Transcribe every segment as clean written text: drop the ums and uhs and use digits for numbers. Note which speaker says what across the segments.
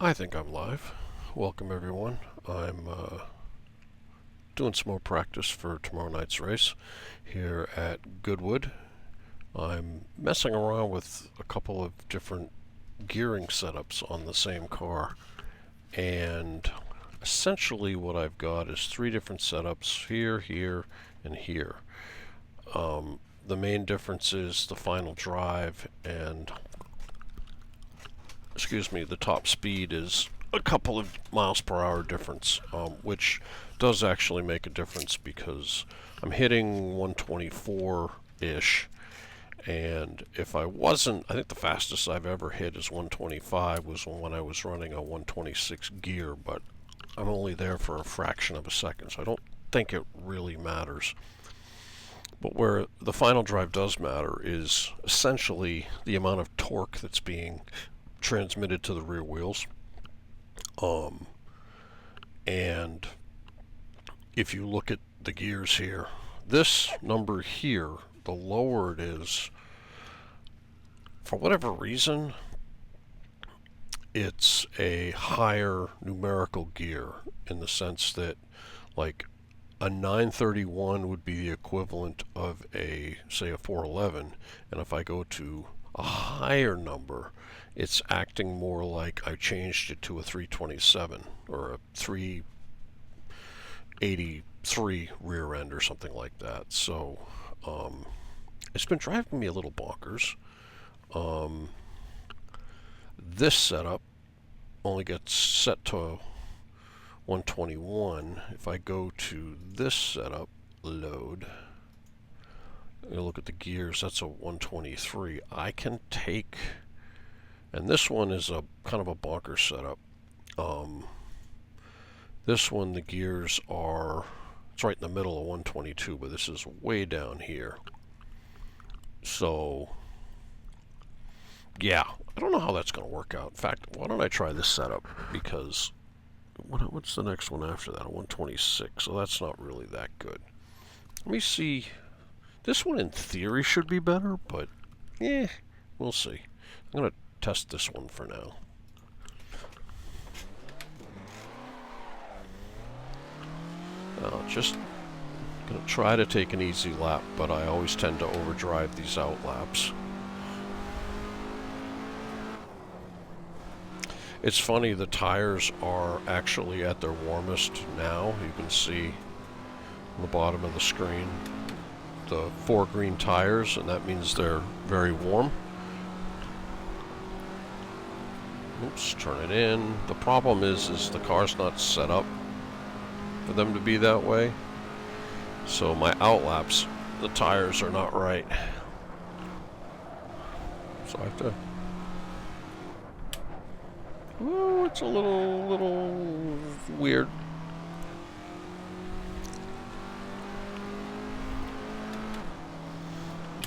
Speaker 1: I think I'm live. Welcome everyone. I'm doing some more practice for tomorrow night's race here at Goodwood. I'm messing around with a couple of different gearing setups on the same car, and essentially what I've got is three different setups here, here, and here. The main difference is the final drive and the top speed is a couple of miles per hour difference, which does actually make a difference because I'm hitting 124-ish, and if I wasn't, I think the fastest I've ever hit is 125 was when I was running a 126 gear, but I'm only there for a fraction of a second, so I don't think it really matters. But where the final drive does matter is essentially the amount of torque that's being transmitted to the rear wheels. And if you look at the gears here, this number here, the lower it is, for whatever reason, it's a higher numerical gear in the sense that, like, a 931 would be the equivalent of say a 411, and if I go to a higher number, it's acting more like I changed it to a 327 or a 383 rear end or something like that. So it's been driving me a little bonkers. This setup only gets set to 121. If I go to this setup, load, you look at the gears, that's a 123. I can take, and this one is a kind of a bonker setup. This one, the gears are, it's right in the middle of 122, but this is way down here. So, yeah, I don't know how that's going to work out. In fact, why don't I try this setup, because what's the next one after that? A 126, so that's not really that good. Let me see. This one in theory should be better, but we'll see. I'm going to test this one for now. Just going to try to take an easy lap, but I always tend to overdrive these out laps. It's funny, the tires are actually at their warmest now. You can see on the bottom of the screen the 4 green tires, and that means they're very warm. Oops, turn it in. The problem is the car's not set up for them to be that way. So my outlaps, the tires are not right. So I have to... Oh, it's a little weird.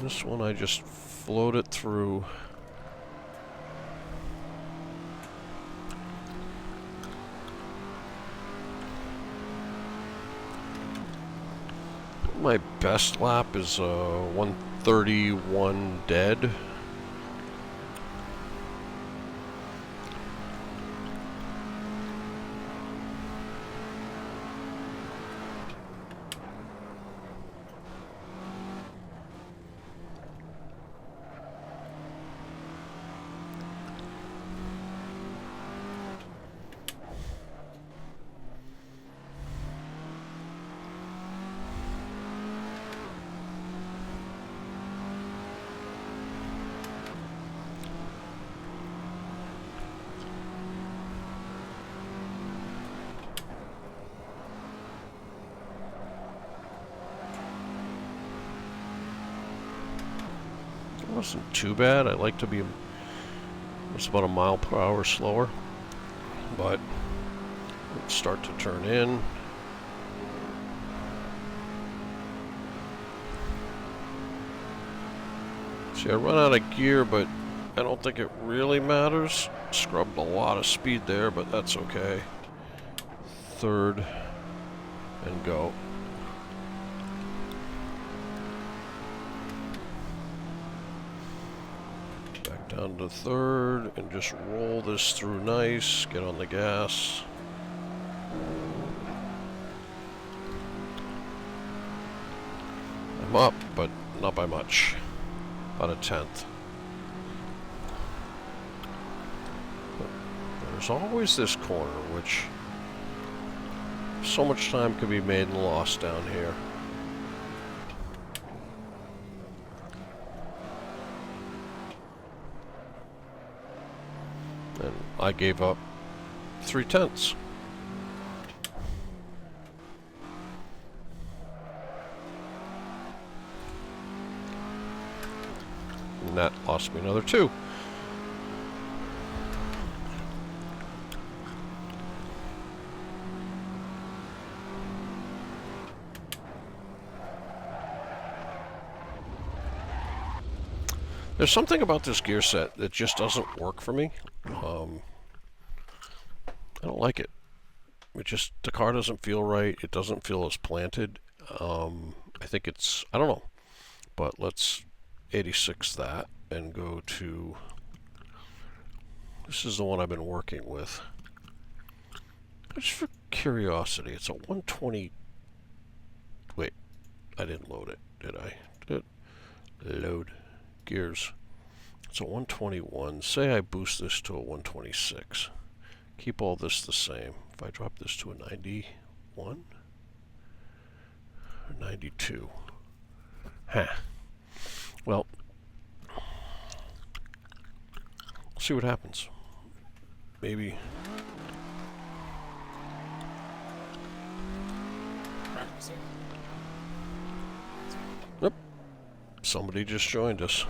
Speaker 1: This one I just float it through. My best lap is 131 dead. Wasn't too bad. I like to be just about a mile per hour slower, but let's start to turn in. See, I run out of gear, but I don't think it really matters. Scrubbed a lot of speed there, but that's okay. Third, and go. Down to third, and just roll this through nice. Get on the gas. I'm up, but not by much. About a tenth. But there's always this corner, which so much time can be made and lost down here. And I gave up 3/10. And that lost me another 2. There's something about this gear set that just doesn't work for me. I don't like it. The car doesn't feel right. It doesn't feel as planted. I think it's, I don't know. But let's 86 that and go to, this is the one I've been working with. Just for curiosity, it's a 120, wait, I didn't load it, did I? Did it? Load. Gears. It's a 121. Say I boost this to a 126. Keep all this the same. If I drop this to a 91 or 92. Huh. Well, we'll see what happens. Maybe. Nope. Somebody just joined us.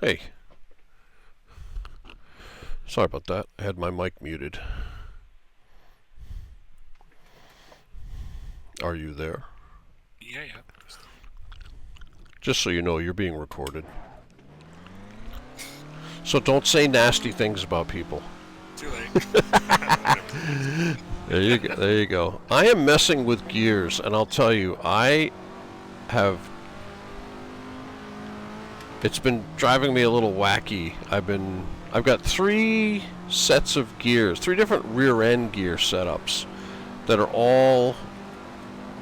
Speaker 1: Hey. Sorry about that. I had my mic muted. Are you there?
Speaker 2: Yeah.
Speaker 1: Just so you know, you're being recorded. So don't say nasty things about people.
Speaker 2: Too late.
Speaker 1: There you go. There you go. I am messing with gears, and I'll tell you, it's been driving me a little wacky. I've got 3 sets of gears, 3 different rear end gear setups that are all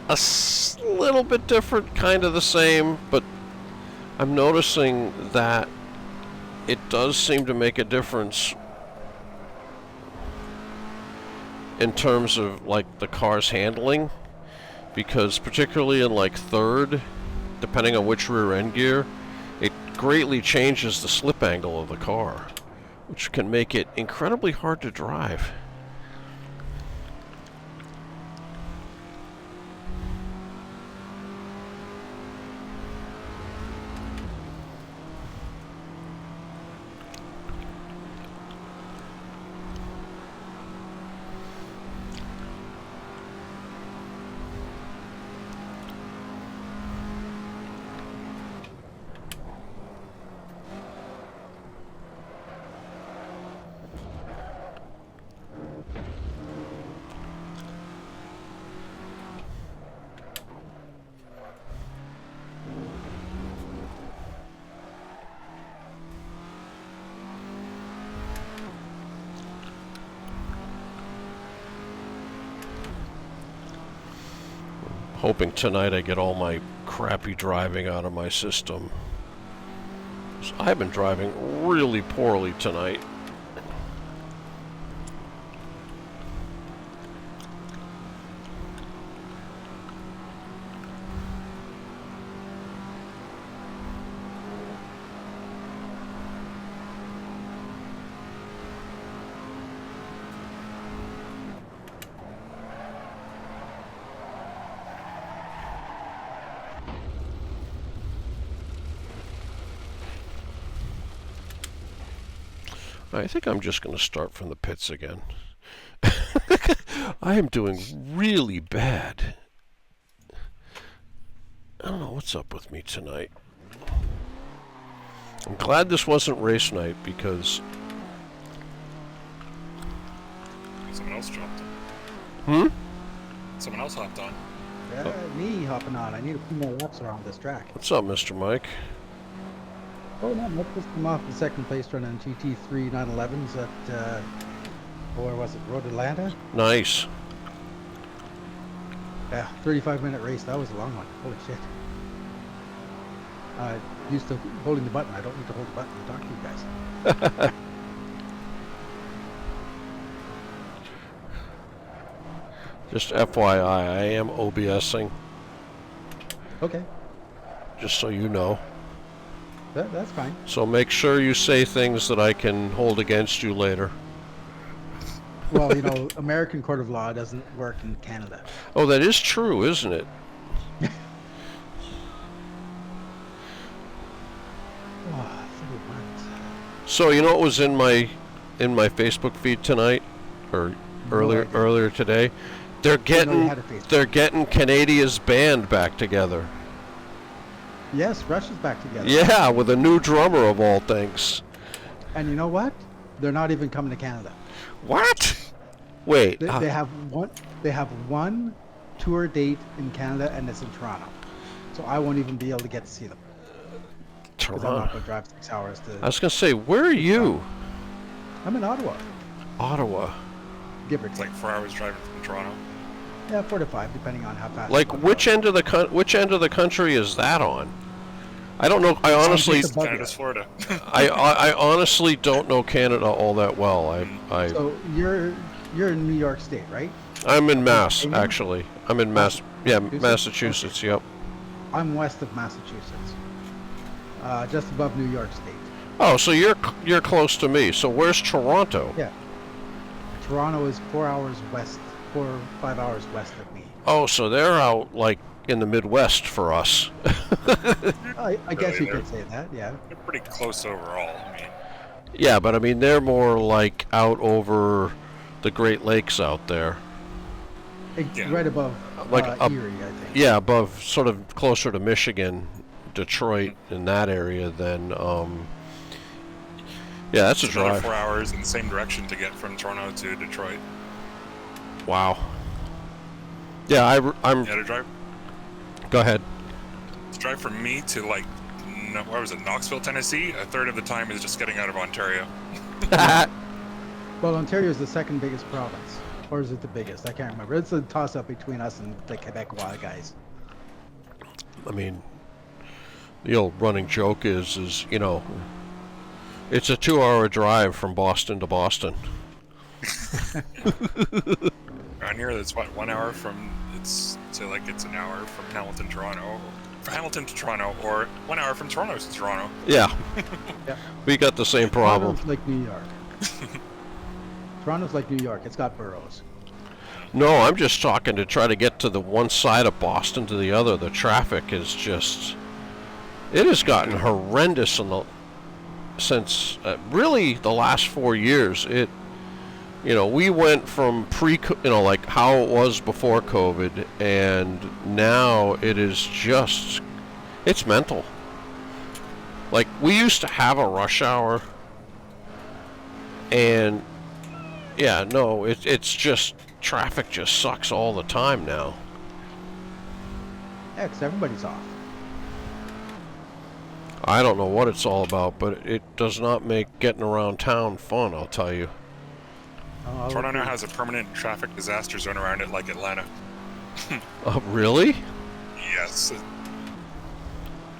Speaker 1: a little bit different, kind of the same, but I'm noticing that it does seem to make a difference in terms of like the car's handling, because particularly in like third, depending on which rear end gear, it greatly changes the slip angle of the car, which can make it incredibly hard to drive. Hoping tonight I get all my crappy driving out of my system. I've been driving really poorly tonight. I think I'm just going to start from the pits again. I am doing really bad. I don't know what's up with me tonight. I'm glad this wasn't race night because...
Speaker 2: Someone else dropped it.
Speaker 1: Hmm?
Speaker 2: Someone else hopped on.
Speaker 3: Yeah, me hopping on. I need a few more laps around this track.
Speaker 1: What's up, Mr. Mike?
Speaker 3: Oh, no, let's just come off the second place running GT3 911s at, where was it, Road Atlanta?
Speaker 1: Nice.
Speaker 3: Yeah, 35-minute race. That was a long one. Holy shit. Used to holding the button. I don't need to hold the button to talk to you guys.
Speaker 1: Just FYI, I am OBSing,
Speaker 3: Okay,
Speaker 1: just so you know.
Speaker 3: that's fine.
Speaker 1: So make sure you say things that I can hold against you later.
Speaker 3: Well, you know, American court of law doesn't work in Canada.
Speaker 1: Oh, that is true, isn't it?
Speaker 3: Oh, 30 months.
Speaker 1: So you know what was in my Facebook feed tonight, or
Speaker 3: idea.
Speaker 1: earlier today? They're
Speaker 3: didn't know you
Speaker 1: getting
Speaker 3: had a Facebook.
Speaker 1: they're getting Canadia's band back together.
Speaker 3: Yes, Russia's back together.
Speaker 1: Yeah, with a new drummer of all things.
Speaker 3: And you know what? They're not even coming to Canada.
Speaker 1: What? Wait.
Speaker 3: They have one. They have one tour date in Canada, and it's in Toronto. So I won't even be able to get to see them because I'm not going to drive 6 hours to.
Speaker 1: I was gonna say, where are you?
Speaker 3: I'm in Ottawa,
Speaker 1: Ottawa.
Speaker 3: give or
Speaker 2: It's
Speaker 3: take.
Speaker 2: like 4 hours driving from Toronto.
Speaker 3: Yeah, 4 to 5, depending on how fast.
Speaker 1: Like
Speaker 3: you
Speaker 1: which
Speaker 3: go.
Speaker 1: end of the which end of the country is that on? I don't know. I honestly,
Speaker 3: just above
Speaker 2: Canada's Florida.
Speaker 1: I honestly don't know Canada all that well.
Speaker 3: So you're in New York State, right?
Speaker 1: I'm in Mass
Speaker 3: Pennsylvania?
Speaker 1: actually. I'm in Mass. Yeah, Massachusetts. Yep.
Speaker 3: I'm west of Massachusetts, just above New York State.
Speaker 1: Oh, so you're close to me. So where's Toronto?
Speaker 3: Yeah. Toronto is 4 hours west, 4 or 5 hours west of me.
Speaker 1: Oh, so they're out like in the Midwest for us.
Speaker 3: I guess
Speaker 2: Really,
Speaker 3: you
Speaker 2: they're-
Speaker 3: could say that, yeah.
Speaker 2: They're pretty close overall. I mean,
Speaker 1: Yeah, but I mean they're more like out over the Great Lakes out there.
Speaker 2: Yeah.
Speaker 3: Right above
Speaker 1: Like up-
Speaker 3: Erie, I think.
Speaker 1: Yeah, above, sort of closer to Michigan, Detroit, in that area. Then, yeah, that's a
Speaker 2: it's another
Speaker 1: drive.
Speaker 2: 4 hours in the same direction to get from Toronto to Detroit.
Speaker 1: Wow. Yeah, I'm.
Speaker 2: Yeah, to drive
Speaker 1: Go ahead.
Speaker 2: from me to like, no, where was it, Knoxville, Tennessee? A third of the time is just getting out of Ontario.
Speaker 3: Well, Ontario is the second biggest province. Or is it the biggest? I can't remember. It's a toss-up between us and the Quebecois guys.
Speaker 1: I mean, the old running joke is you know, it's a 2-hour drive from Boston to Boston.
Speaker 2: Around here, that's what, 1 hour from, it's, say like it's an hour from Hamilton, Toronto, or 1 hour from Toronto to Toronto.
Speaker 1: Yeah.
Speaker 3: Yeah.
Speaker 1: We got the same problem.
Speaker 3: Toronto's like New York. Toronto's like New York. It's got boroughs.
Speaker 1: No, I'm just talking to try to get to the one side of Boston to the other. The traffic is just, it has gotten horrendous since really the last 4 years. It, you know, we went from like how it was before COVID, and now it is just, it's mental. Like, we used to have a rush hour, and yeah, no, it's just, traffic just sucks all the time now.
Speaker 3: Yeah, 'cause everybody's off.
Speaker 1: I don't know what it's all about, but it does not make getting around town fun, I'll tell you.
Speaker 3: Oh,
Speaker 2: Toronto now has a permanent traffic disaster zone around it like Atlanta.
Speaker 1: Really?
Speaker 2: Yes,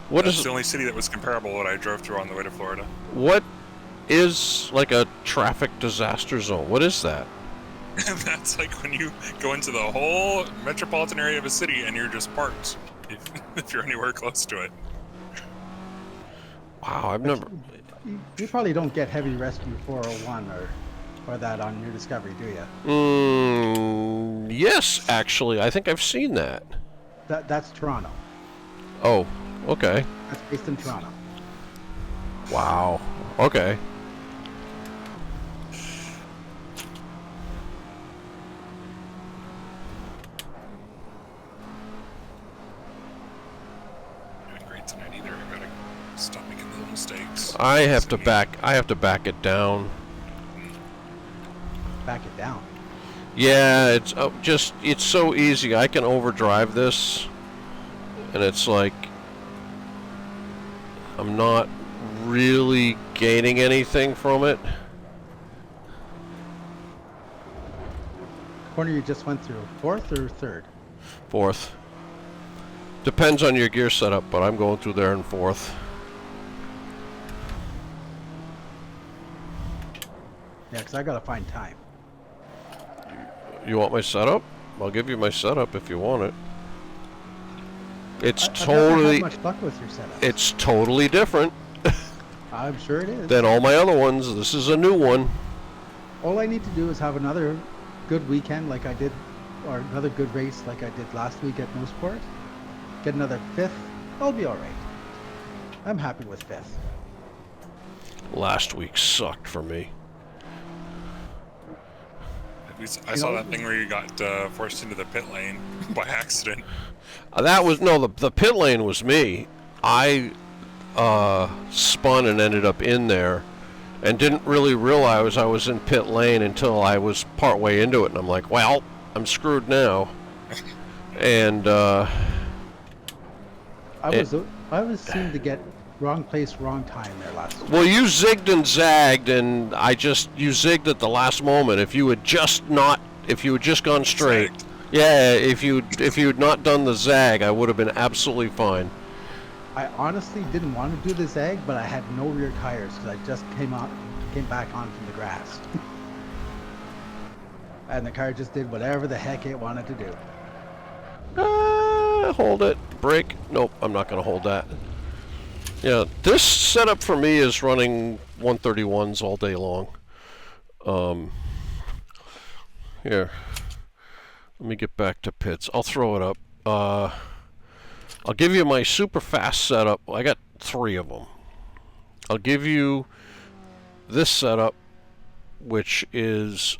Speaker 1: What
Speaker 2: that's
Speaker 1: is
Speaker 2: the only city that was comparable when I drove through on the way to Florida.
Speaker 1: what is like a traffic disaster zone? What is that?
Speaker 2: And that's like when you go into the whole metropolitan area of a city and you're just parked if you're anywhere close to it.
Speaker 1: Wow, I've never.
Speaker 3: You probably don't get heavy rescue 401 or that on your Discovery, do you?
Speaker 1: Yes, actually, I think I've seen that.
Speaker 3: That's Toronto.
Speaker 1: Oh, okay.
Speaker 3: That's based in Toronto.
Speaker 1: Wow. Okay.
Speaker 2: Doing great tonight either. I gotta stop making little mistakes.
Speaker 1: I have to back it down.
Speaker 3: Back it down.
Speaker 1: Yeah, it's it's so easy. I can overdrive this, and it's like I'm not really gaining anything from it.
Speaker 3: Corner you just went through, fourth or third?
Speaker 1: Fourth. Depends on your gear setup, but I'm going through there in fourth.
Speaker 3: Yeah, because I gotta find time.
Speaker 1: You want my setup? I'll give you my setup if you want it. It's
Speaker 3: I've never
Speaker 1: totally.
Speaker 3: had much luck with your setup.
Speaker 1: It's totally different
Speaker 3: I'm sure it is.
Speaker 1: than all my other ones. This is a new one.
Speaker 3: All I need to do is have another good weekend like I did, or another good race like I did last week at Mooseport. Get another fifth. I'll be all right. I'm happy with fifth.
Speaker 1: Last week sucked for me.
Speaker 2: I saw that thing where you got forced into the pit lane by accident.
Speaker 1: That was no. The pit lane was me. I spun and ended up in there, and didn't really realize I was in pit lane until I was part way into it, and I'm like, well, I'm screwed now. And
Speaker 3: I was seemed to get wrong place, wrong time there last week.
Speaker 1: well, you zigged and zagged, and you zigged at the last moment. If you had just gone straight,
Speaker 2: Zagged.
Speaker 1: yeah, if you'd not done the zag, I would have been absolutely fine.
Speaker 3: I honestly didn't want to do the zag, but I had no rear tires because I just came back on from the grass. And the car just did whatever the heck it wanted to do.
Speaker 1: Hold it. Brake. Nope, I'm not going to hold that. Yeah, this setup for me is running 131s all day long. Here. Let me get back to pits. I'll throw it up. I'll give you my super fast setup. I got 3 of them. I'll give you this setup, which is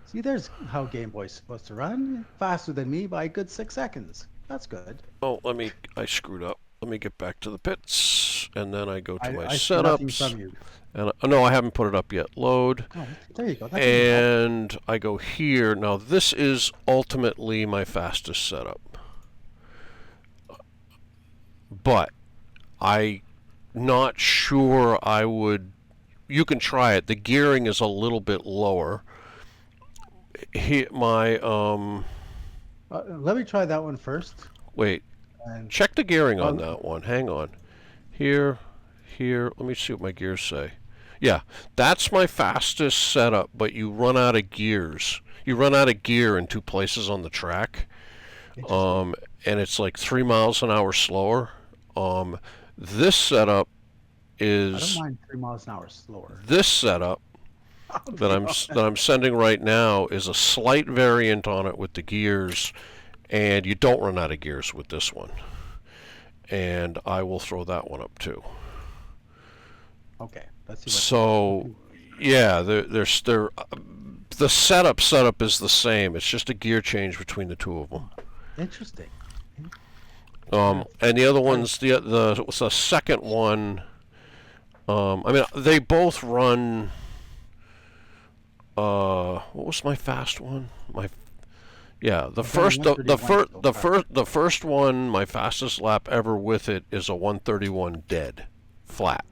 Speaker 3: See, there's how Game Boy's supposed to run. Faster than me by a good 6 seconds. That's good.
Speaker 1: oh, I screwed up. Let me get back to the pits, and then I go to my
Speaker 3: I see nothing
Speaker 1: setups.
Speaker 3: from you.
Speaker 1: And no, I haven't put it up yet. Load.
Speaker 3: Oh, there you go. That's what you want.
Speaker 1: And I go here. Now this is ultimately my fastest setup. But I'm not sure I would. You can try it. The gearing is a little bit lower.
Speaker 3: Let me try that one first.
Speaker 1: Wait.
Speaker 3: And
Speaker 1: Check the gearing on that one. Hang on. Here. Let me see what my gears say. Yeah, that's my fastest setup, but you run out of gears. You run out of gear in 2 places on the track. And it's like 3 miles an hour slower. This setup is.
Speaker 3: I don't mind 3 miles an hour slower.
Speaker 1: This setup that I'm sending right now is a slight variant on it with the gears, and you don't run out of gears with this one. And I will throw that one up too.
Speaker 3: Okay, let's see.
Speaker 1: So, yeah, the setup is the same. It's just a gear change between the 2 of them.
Speaker 3: Interesting.
Speaker 1: And the other one's the second one. I mean, they both run. What was my fast one? The first one, my fastest lap ever with it is a 131 dead, flat.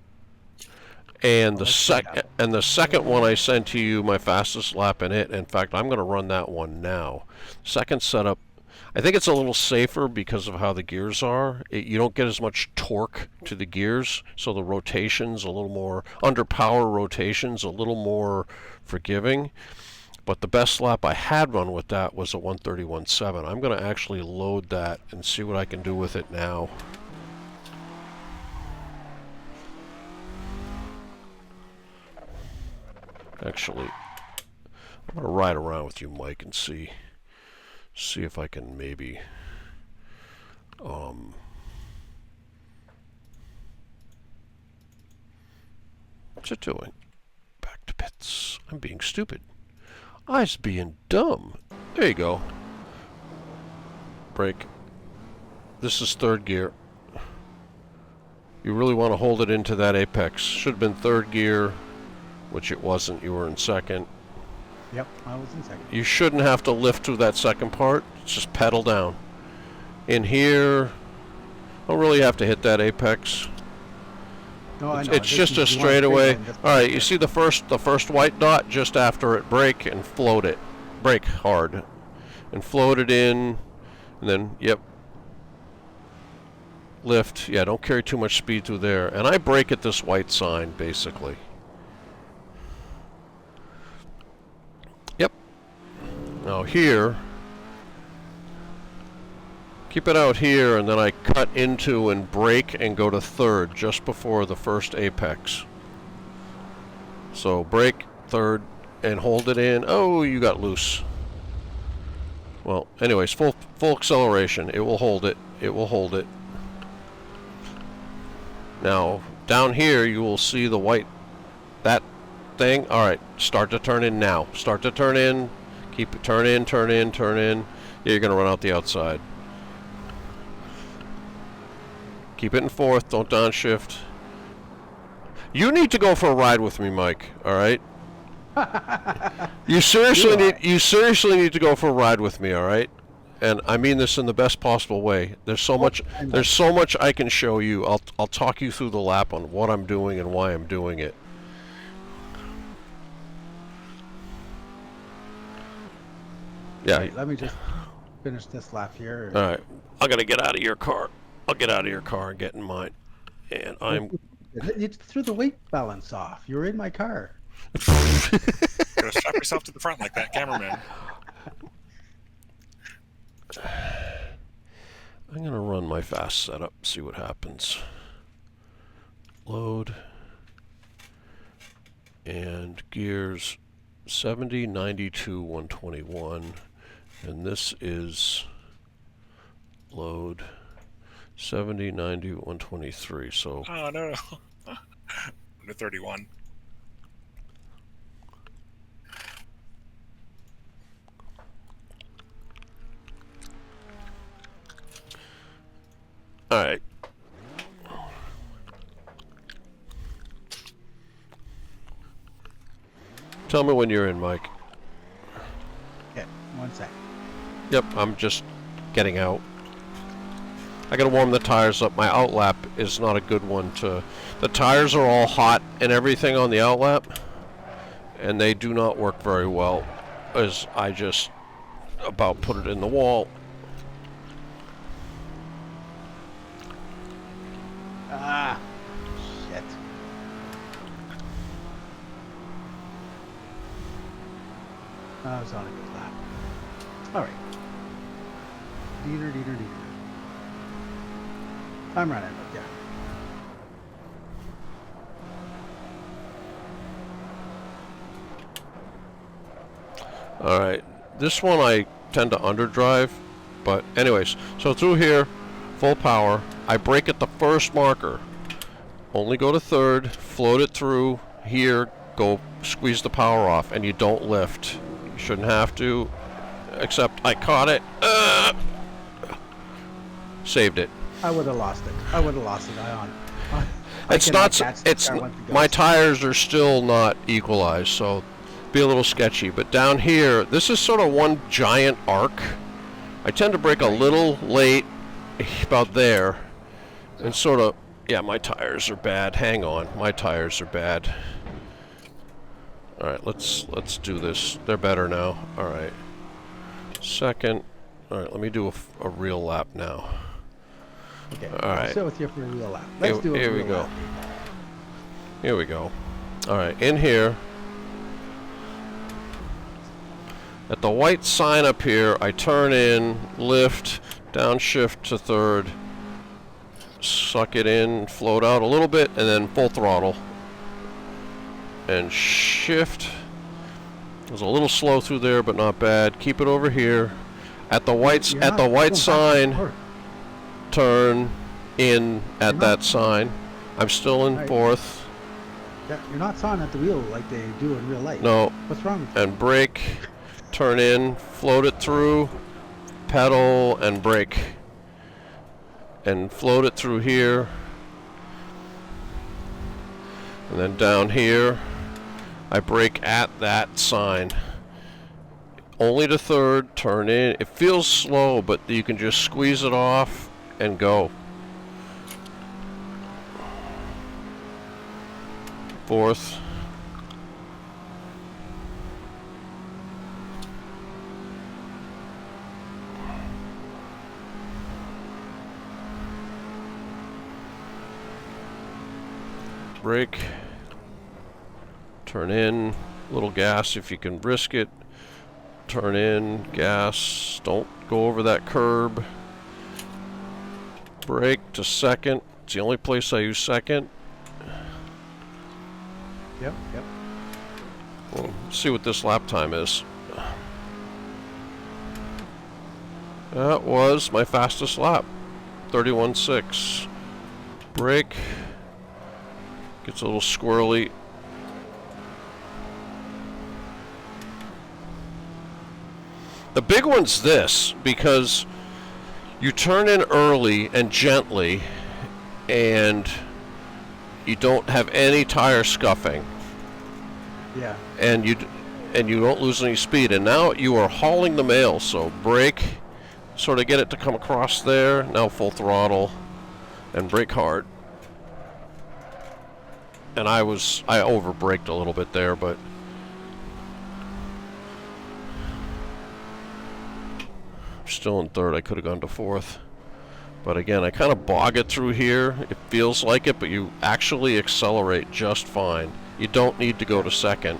Speaker 1: And the second one I sent to you, my fastest lap in it. In fact, I'm going to run that one now. Second setup, I think it's a little safer because of how the gears are. You don't get as much torque to the gears, so the rotations a little more under power rotations, a little more forgiving. But the best lap I had run with that was a 131.7. I'm going to actually load that and see what I can do with it now. Actually, I'm going to ride around with you, Mike, and see if I can maybe what's it doing? Back to pits. I'm being stupid. I was being dumb. There you go. Brake. This is 3rd gear. You really want to hold it into that apex. Should have been 3rd gear, which it wasn't. You were in 2nd.
Speaker 3: Yep, I was in second.
Speaker 1: You shouldn't have to lift through that second part. Just pedal down. In here, don't really have to hit that apex.
Speaker 3: No, I know.
Speaker 1: It's just a
Speaker 3: you want
Speaker 1: straightaway.
Speaker 3: straight line,
Speaker 1: All right, you see the first white dot just after it. Brake and float it. Brake hard, and float it in, and then yep. Lift. Yeah, don't carry too much speed through there. And I brake at this white sign basically. Yep. Now here. Keep it out here, and then I cut into and brake and go to third just before the first apex. So brake, third, and hold it in. Oh, you got loose. Well, anyways, full acceleration. It will hold it. It will hold it. Now, down here, you will see the white, that thing. All right, start to turn in now. Start to turn in. Keep it, turn in, turn in, turn in. Yeah, you're going to run out the outside. Keep it in fourth. Don't downshift. You need to go for a ride with me, Mike. All right. You seriously need to go for a ride with me. All right. And I mean this in the best possible way. There's so much I can show you. I'll talk you through the lap on what I'm doing and why I'm doing it. Yeah.
Speaker 3: Right, let me just finish this lap here.
Speaker 1: All right. I gotta get out of your car. I'll get out of your car and get in mine. And I'm.
Speaker 3: You threw the weight balance off. You were in my car.
Speaker 2: Gotta strap yourself to the front like that, cameraman.
Speaker 1: I'm gonna run my fast setup, see what happens. Load. And gears 70, 92, 121. And this is load 70, 90, 123. So.
Speaker 2: Oh no. Under 31.
Speaker 1: All right. Tell me when you're in, Mike.
Speaker 3: Okay, 1 sec.
Speaker 1: Yep, I'm just getting out. I gotta warm the tires up. My outlap is not a good one to... The tires are all hot and everything on the outlap, and they do not work very well, as I just about put it in the wall.
Speaker 3: Ah, shit. I was on a good lap. All right. Deeter. I'm running, but yeah.
Speaker 1: All right, this one I tend to underdrive, but anyways, so through here, full power. I brake at the first marker. Only go to third, float it through here, go squeeze the power off, and you don't lift. You shouldn't have to, except I caught it. Saved it.
Speaker 3: I would have lost it. Ion.
Speaker 1: It's not. It's my tires are still not equalized, so be a little sketchy. But down here, this is sort of one giant arc. I tend to brake a little late, about there, and sort of. Yeah, my tires are bad. Hang on, my tires are bad. All right, let's do this. They're better now. All right. Second. All right, let me do a real lap now.
Speaker 3: Okay,
Speaker 1: all right.
Speaker 3: I'll sit with you for a real lap. Let's do a
Speaker 1: here
Speaker 3: real
Speaker 1: we go.
Speaker 3: lap.
Speaker 1: Here we go. All right, in here. At the white sign up here, I turn in, lift, downshift to third, suck it in, float out a little bit, and then full throttle. And shift. It was a little slow through there, but not bad. Keep it over here. At the white sign, turn in at that sign. I'm still in fourth.
Speaker 3: Yeah, you're not sawing at the wheel like they do in real life.
Speaker 1: No.
Speaker 3: What's wrong with you?
Speaker 1: And brake, turn in, float it through, pedal, and brake. And float it through here. And then down here, I brake at that sign. only to third, turn in. It feels slow, but you can just squeeze it off and go. Fourth. Brake. Turn in. Little gas if you can risk it. Turn in. Gas. Don't go over that curb. Brake to second. It's the only place I use second.
Speaker 3: Yep.
Speaker 1: Well, see what this lap time is. That was my fastest lap. 31.6. Brake. Gets a little squirrely. The big one's this, because you turn in early and gently, and you don't have any tire scuffing.
Speaker 3: Yeah.
Speaker 1: And you don't lose any speed. And now you are hauling the mail, so brake, sort of get it to come across there. Now full throttle, and brake hard. And I over braked a little bit there, but still in third. I could have gone to fourth. But again, I kind of bog it through here. It feels like it, but you actually accelerate just fine. You don't need to go to second.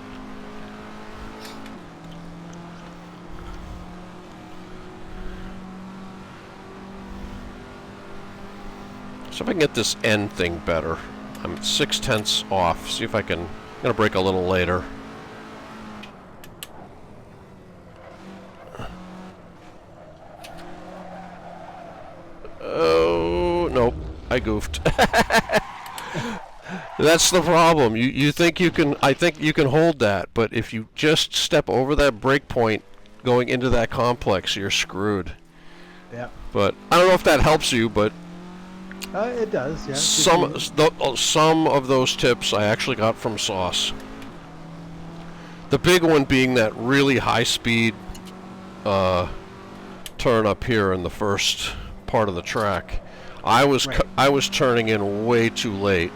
Speaker 1: So if I can get this end thing better. I'm 0.6 off. See if I can. I'm going to brake a little later. Oh, nope. I goofed. That's the problem. You think you can, I think you can hold that, but if you just step over that brake point going into that complex, you're screwed.
Speaker 3: Yeah.
Speaker 1: But I don't know if that helps you, but
Speaker 3: It does, yeah.
Speaker 1: some of those tips I actually got from Sauce. The big one being that really high speed turn up here in the first part of the track. I was turning in way too late,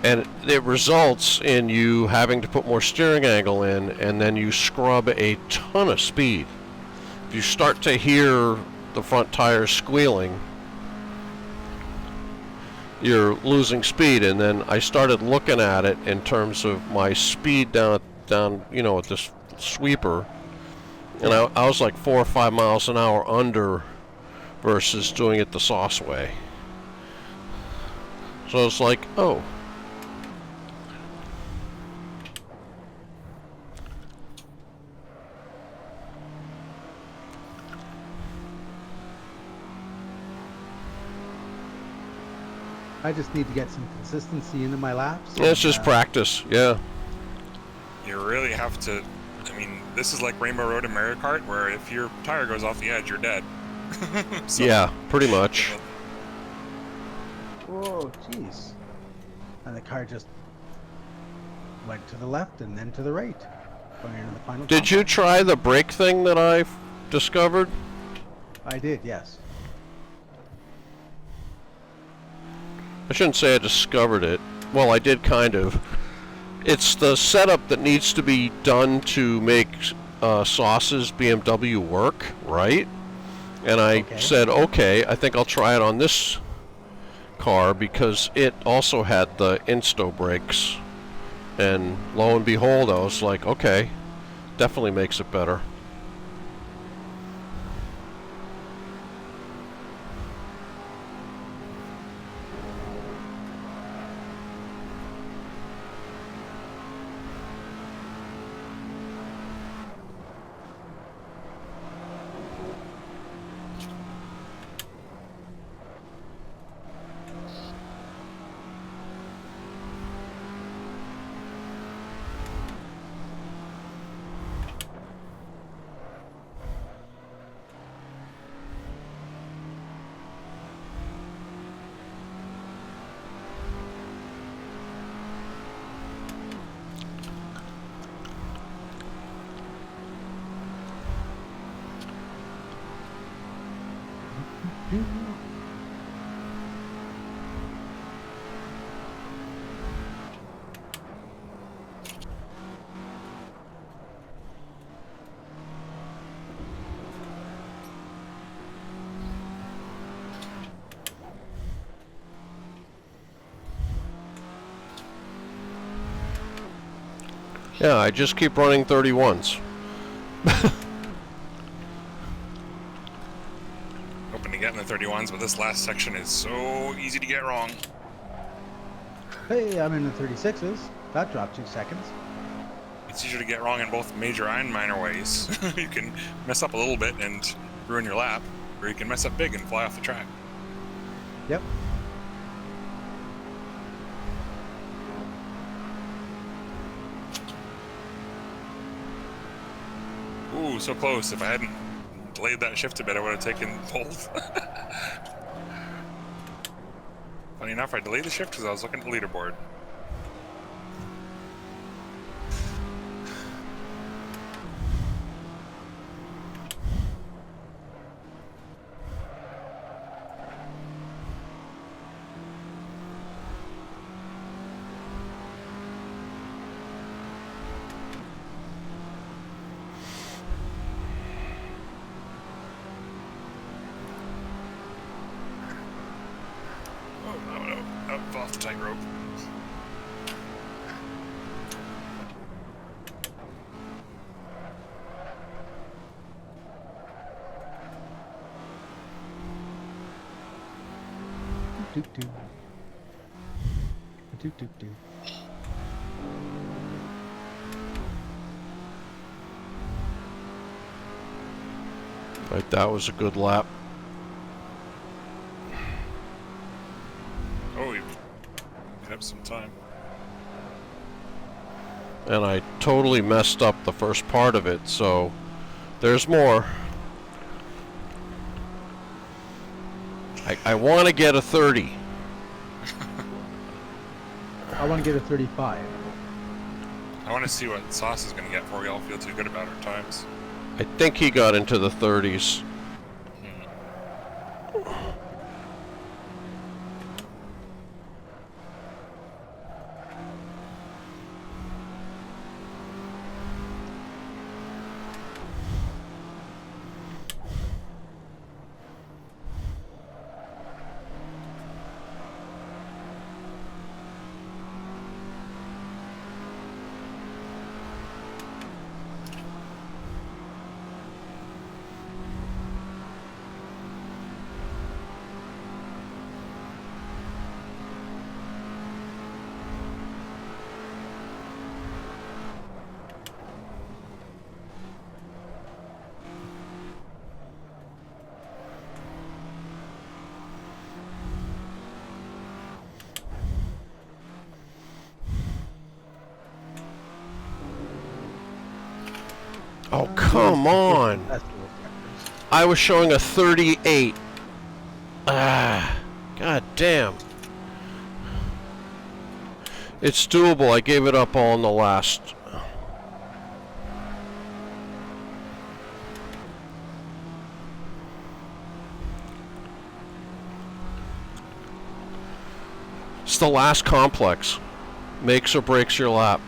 Speaker 1: and it results in you having to put more steering angle in, and then you scrub a ton of speed. If you start to hear the front tires squealing, you're losing speed. And then I started looking at it in terms of my speed down you know, at this sweeper, and I was like 4 or 5 miles an hour under versus doing it the Sauce way. So it's like, oh.
Speaker 3: I just need to get some consistency into my laps.
Speaker 1: Yeah, it's just practice, yeah.
Speaker 2: You really have to. I mean, this is like Rainbow Road and Mario Kart, where if your tire goes off the edge, you're dead. So,
Speaker 1: Yeah, pretty much.
Speaker 3: Whoa, jeez. And the car just went to the left and then to the right. Going into the final
Speaker 1: Did you try the brake thing that I discovered?
Speaker 3: I did, yes.
Speaker 1: I shouldn't say I discovered it. Well, I did kind of. It's the setup that needs to be done to make Sauce's BMW work, right? And I said, okay, I think I'll try it on this car because it also had the Insto brakes. And lo and behold, I was like, okay, definitely makes it better.
Speaker 3: do.
Speaker 1: Yeah, I just keep running 31s.
Speaker 2: Hoping to get in the 31s, but this last section is so easy to get wrong.
Speaker 3: Hey, I'm in the 36s. That dropped 2 seconds.
Speaker 2: It's easier to get wrong in both major and minor ways. You can mess up a little bit and ruin your lap, or you can mess up big and fly off the track.
Speaker 3: Yep.
Speaker 2: Ooh, so close. If I hadn't delayed that shift a bit, I would have taken both. Funny enough, I delayed the shift because I was looking at the leaderboard. Off the tightrope.
Speaker 3: Do do. Do do do.
Speaker 1: Right, that was a good lap.
Speaker 2: Oh, you have some time.
Speaker 1: And I totally messed up the first part of it, so there's more. I want to get a 30.
Speaker 3: I want to get a 35.
Speaker 2: I want to see what Sauce is going to get before we all feel too good about our times.
Speaker 1: I think he got into the 30s. Oh, come on. I was showing a 38. Ah, god damn. It's doable. I gave it up all in the last. It's the last complex. Makes or breaks your lap.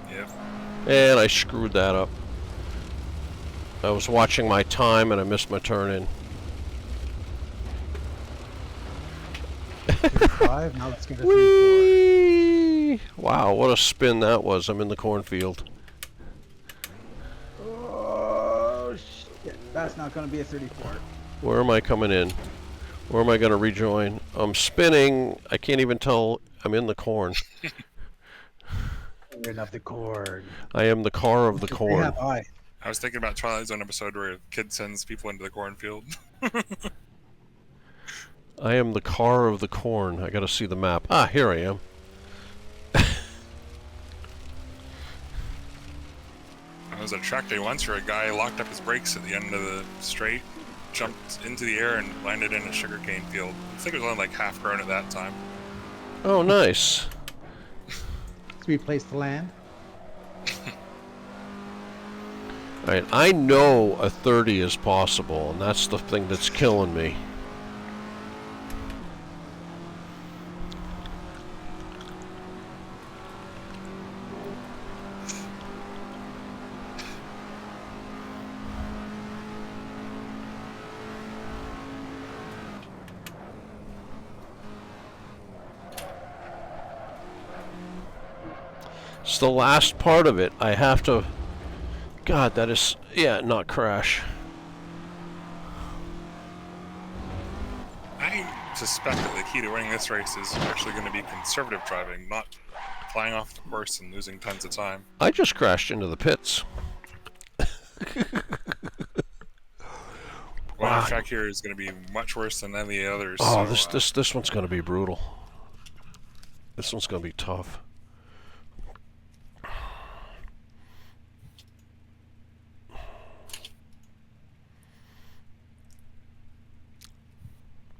Speaker 2: Yep.
Speaker 1: And I screwed that up. I was watching my time and I missed my turn in.
Speaker 3: 35, now let's get a 34.
Speaker 1: Whee! Wow, what a spin that was. I'm in the cornfield.
Speaker 3: Oh, shit. That's not going to be a 34.
Speaker 1: Where am I coming in? Where am I going to rejoin? I'm spinning. I can't even tell I'm in the corn.
Speaker 3: You're of the corn.
Speaker 1: I am the car of the corn.
Speaker 3: Have I.
Speaker 2: I was thinking about Twilight Zone episode where a kid sends people into the cornfield.
Speaker 1: I am the car of the corn. I gotta see the map. Ah, here I am.
Speaker 2: I was at a track day once where a guy locked up his brakes at the end of the straight, jumped into the air and landed in a sugarcane field. I think it was only like half grown at that time.
Speaker 1: Oh, nice.
Speaker 3: To be placed to land.
Speaker 1: Alright, I know a 30 is possible, and that's the thing that's killing me. It's the last part of it. I have to... God, that is... Yeah, not crash.
Speaker 2: I suspect that the key to winning this race is actually going to be conservative driving, not flying off the course and losing tons of time.
Speaker 1: I just crashed into the pits.
Speaker 2: Well,
Speaker 1: Wow.
Speaker 2: our track here is going to be much worse than any of the others.
Speaker 1: Oh,
Speaker 2: so,
Speaker 1: this one's going to be brutal. This one's going to be tough.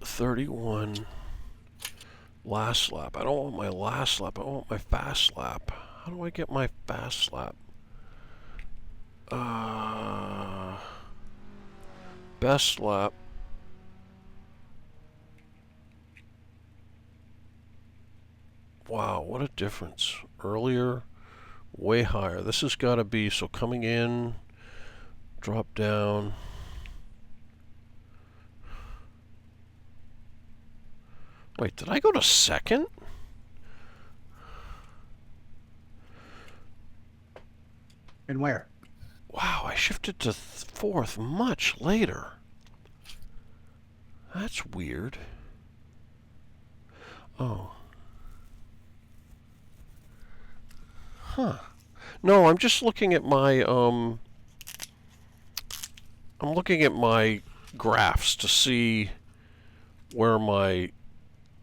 Speaker 1: .31 last lap. I don't want my last lap. I want my fast lap. How do I get my fast lap? Best lap. Wow, what a difference. Earlier, way higher. This has got to be, so coming in, drop down. Wait, did I go to second?
Speaker 3: And where?
Speaker 1: Wow, I shifted to fourth much later. That's weird. Oh. Huh. No, I'm just looking at my, I'm looking at my graphs to see where my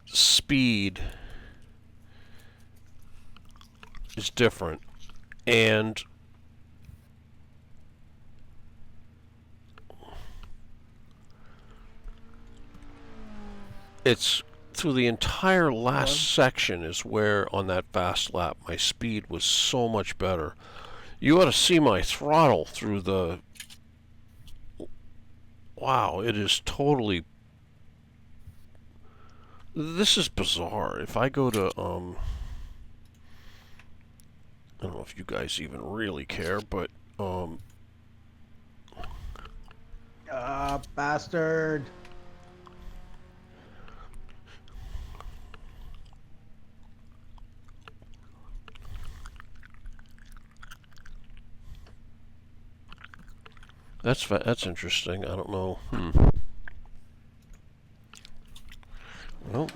Speaker 1: speed is different. And it's through the entire last section is where on that fast lap my speed was so much better. You ought to see my throttle through the... Wow, it is totally... This is bizarre. If I go to, I don't know if you guys even really care, but,
Speaker 3: Bastard.
Speaker 1: that's interesting. I don't know. Well,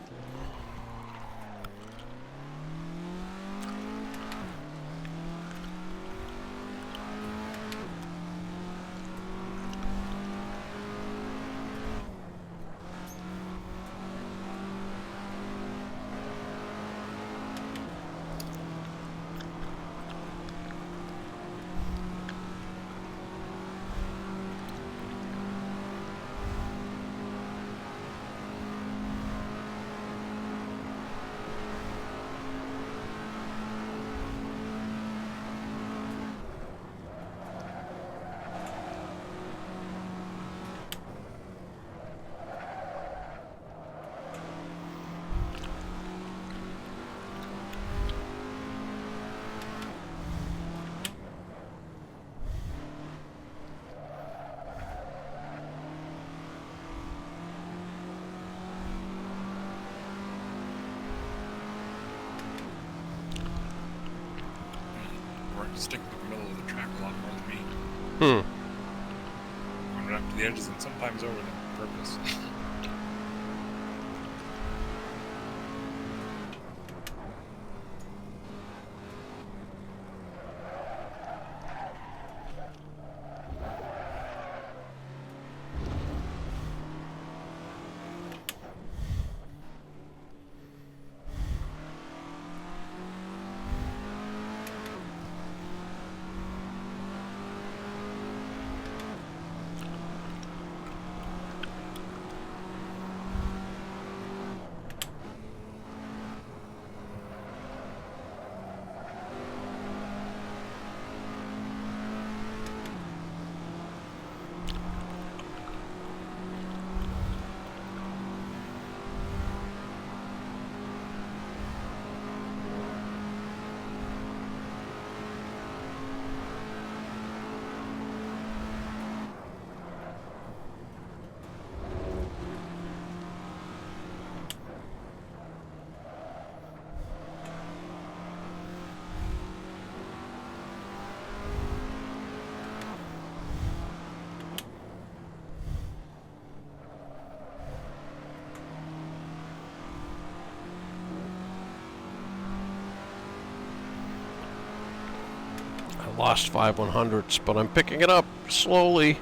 Speaker 2: Stick to the middle of the track a lot more than me. Running up to the edges and sometimes over them on purpose.
Speaker 1: lost 5 100ths, but I'm picking it up slowly.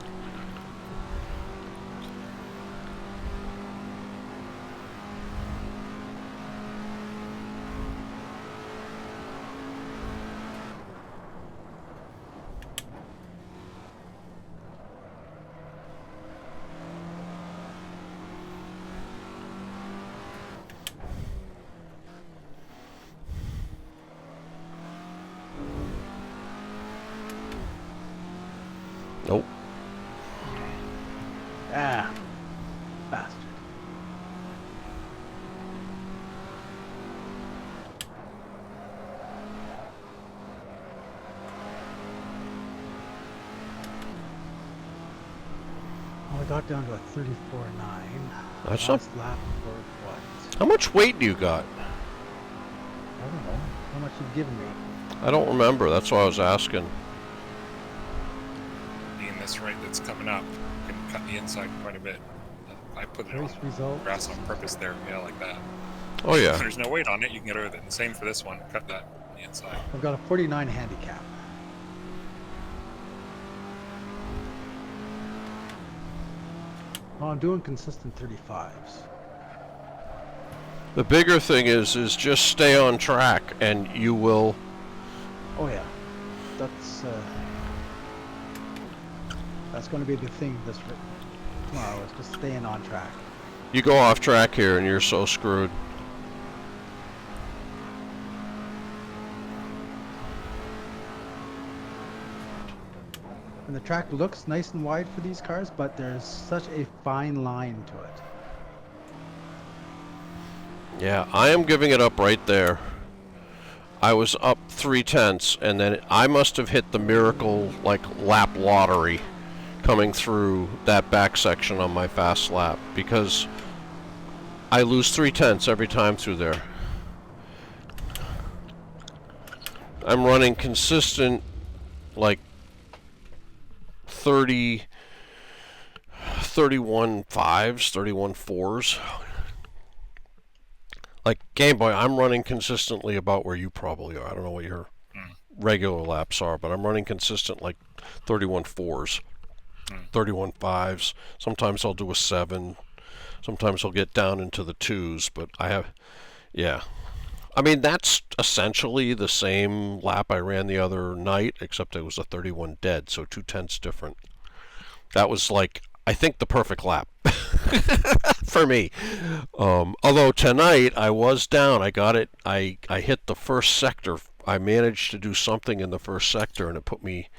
Speaker 1: Nope.
Speaker 3: Ah, bastard. Well, I got down to a 34.9.
Speaker 1: That's
Speaker 3: Last lap for what?
Speaker 1: How much weight do you got?
Speaker 3: I don't know. How much you've given me?
Speaker 1: I don't remember. That's why I was asking.
Speaker 2: Being this right that's coming up, can cut the inside quite a bit. I put it
Speaker 3: Race
Speaker 2: on
Speaker 3: results.
Speaker 2: grass on purpose there, yeah, like that.
Speaker 1: Oh yeah.
Speaker 2: If there's no weight on it, you can get rid of it. And the same for this one, cut that on the inside.
Speaker 3: I've got a 49 handicap. Well, I'm doing consistent 35s.
Speaker 1: The bigger thing is just stay on track, and you will.
Speaker 3: Oh yeah, that's going to be the thing tomorrow. Is just staying on track.
Speaker 1: You go off track here, and you're so screwed.
Speaker 3: And the track looks nice and wide for these cars, but there's such a fine line to it.
Speaker 1: Yeah, I am giving it up right there. I was up 3/10, and then I must have hit the miracle lap lottery coming through that back section on my fast lap, because I lose 3/10 every time through there. I'm running consistent 31 5s, 31 4s. Like Game Boy, I'm running consistently about where you probably are. I don't know what your regular laps are, but I'm running consistent 31 4s, 31 5s. Sometimes I'll do a 7. Sometimes I'll get down into the 2s, but yeah. I mean, that's essentially the same lap I ran the other night, except it was a 31 dead, so 2/10 different. That was I think the perfect lap for me. Although tonight I was down. I got it. I hit the first sector. I managed to do something in the first sector, and it put me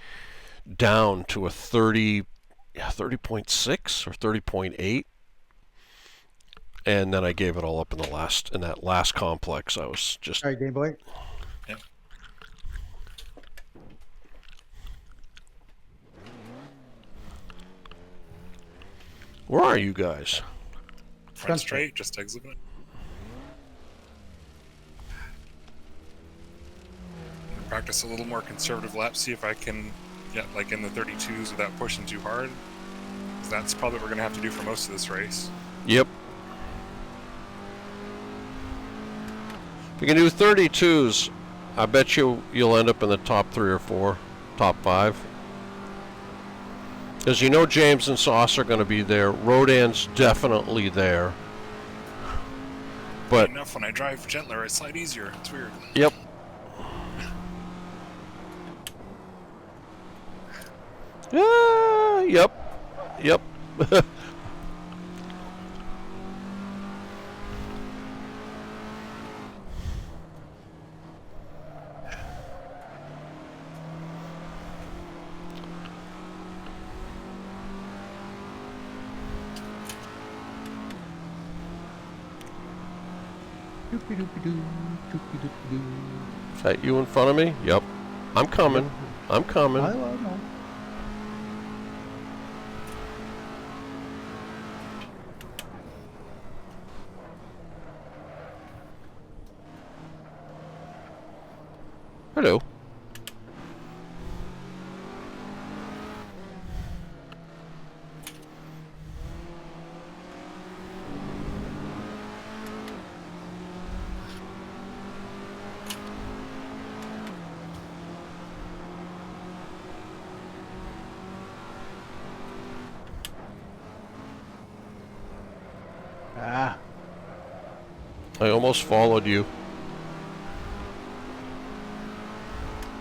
Speaker 1: down to a 30.6 or 30.8. And then I gave it all up in that last complex. I was just.
Speaker 3: All right, Game Boy.
Speaker 2: Yep.
Speaker 1: Where are you guys?
Speaker 2: Front straight, just exit it. Practice a little more conservative lap, see if I can get in the 32s without pushing too hard. 'Cause that's probably what we're going to have to do for most of this race.
Speaker 1: Yep. If you can do 32s, I bet you'll end up in the top 3 or 4, top 5. Because James and Sauce are going to be there. Rodan's definitely there. But
Speaker 2: enough, when I drive gentler, I slide easier. It's weird.
Speaker 1: Yep. Yep. Yep. Is that you in front of me? Yep. I'm coming. I'm coming.
Speaker 3: I don't know.
Speaker 1: Hello.
Speaker 3: Ah,
Speaker 1: I almost followed you.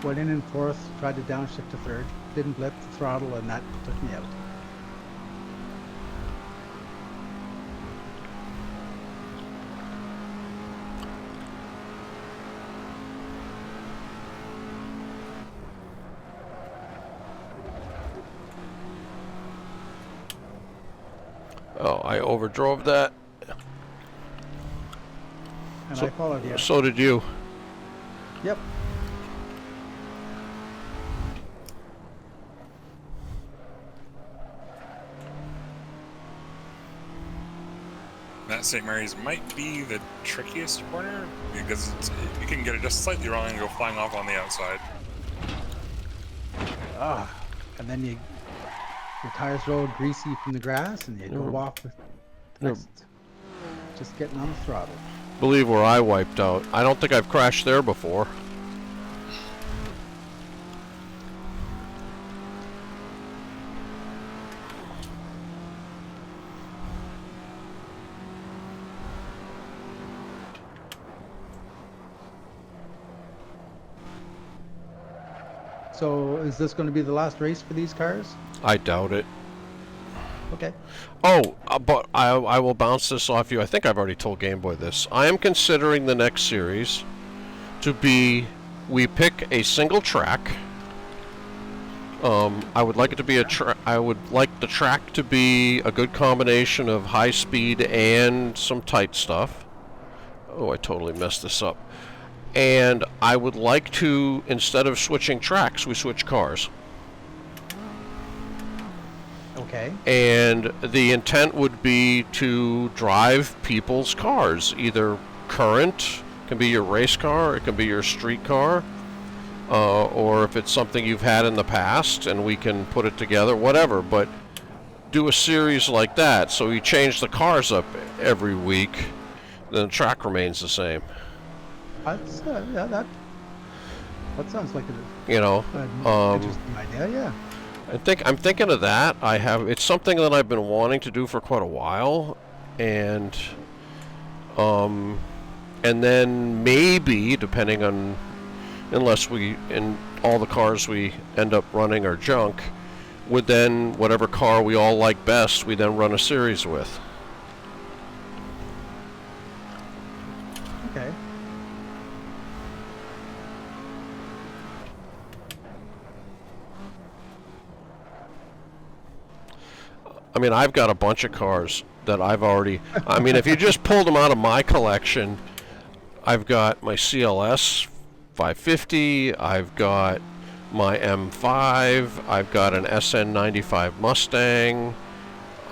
Speaker 3: went in fourth, tried to downshift to third, didn't blip the throttle, and that took me out.
Speaker 1: Oh, I overdrove that.
Speaker 3: And
Speaker 1: So-
Speaker 3: I followed you.
Speaker 1: So did you.
Speaker 3: Yep.
Speaker 2: That St. Mary's might be the trickiest corner because you can get it just slightly wrong and go flying off on the outside.
Speaker 3: Ah, and then your tires roll greasy from the grass, and you go off with just getting on the throttle.
Speaker 1: Believe where I wiped out. I don't think I've crashed there before.
Speaker 3: So is this going to be the last race for these cars?
Speaker 1: I doubt it.
Speaker 3: Okay.
Speaker 1: Oh, but I will bounce this off you. I think I've already told Game Boy this. I am considering the next series to be, we pick a single track. I would like it to be I would like the track to be a good combination of high speed and some tight stuff. Oh, I totally messed this up. And I would like to, instead of switching tracks, we switch cars.
Speaker 3: Okay.
Speaker 1: And the intent would be to drive people's cars, either current, can be your race car, it can be your street car, or if it's something you've had in the past and we can put it together, whatever. But do a series like that, so you change the cars up every week, then the track remains the same.
Speaker 3: That's yeah, that sounds like
Speaker 1: You know,
Speaker 3: an interesting idea. Yeah.
Speaker 1: I'm thinking of that. It's something that I've been wanting to do for quite a while, and then maybe, depending on, unless all the cars we end up running are junk, would then, whatever car we all like best, we then run a series with.
Speaker 3: Okay.
Speaker 1: I mean, I've got a bunch of cars that I've already... I mean, if you just pulled them out of my collection, I've got my CLS 550, I've got my M5, I've got an SN95 Mustang,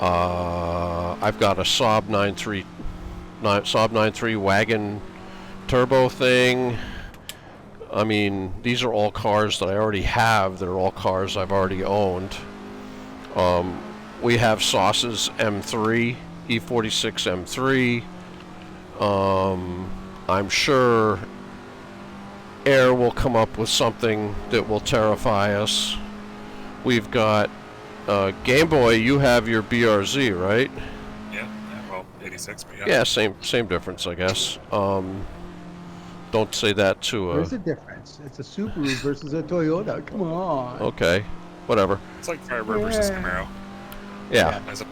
Speaker 1: I've got a Saab 93 wagon turbo thing. I mean, these are all cars that I already have. They're all cars I've already owned. We have Sauce's M3, E46 M3. I'm sure Air will come up with something that will terrify us. We've got Game Boy. You have your BRZ, right?
Speaker 2: Yeah, well, 86, but yeah.
Speaker 1: Yeah, same difference, I guess. Don't say that to a...
Speaker 3: There's a difference. It's a Subaru versus a Toyota. Come on.
Speaker 1: Okay, whatever.
Speaker 2: It's like Firebird versus Camaro.
Speaker 1: Yeah.
Speaker 2: As a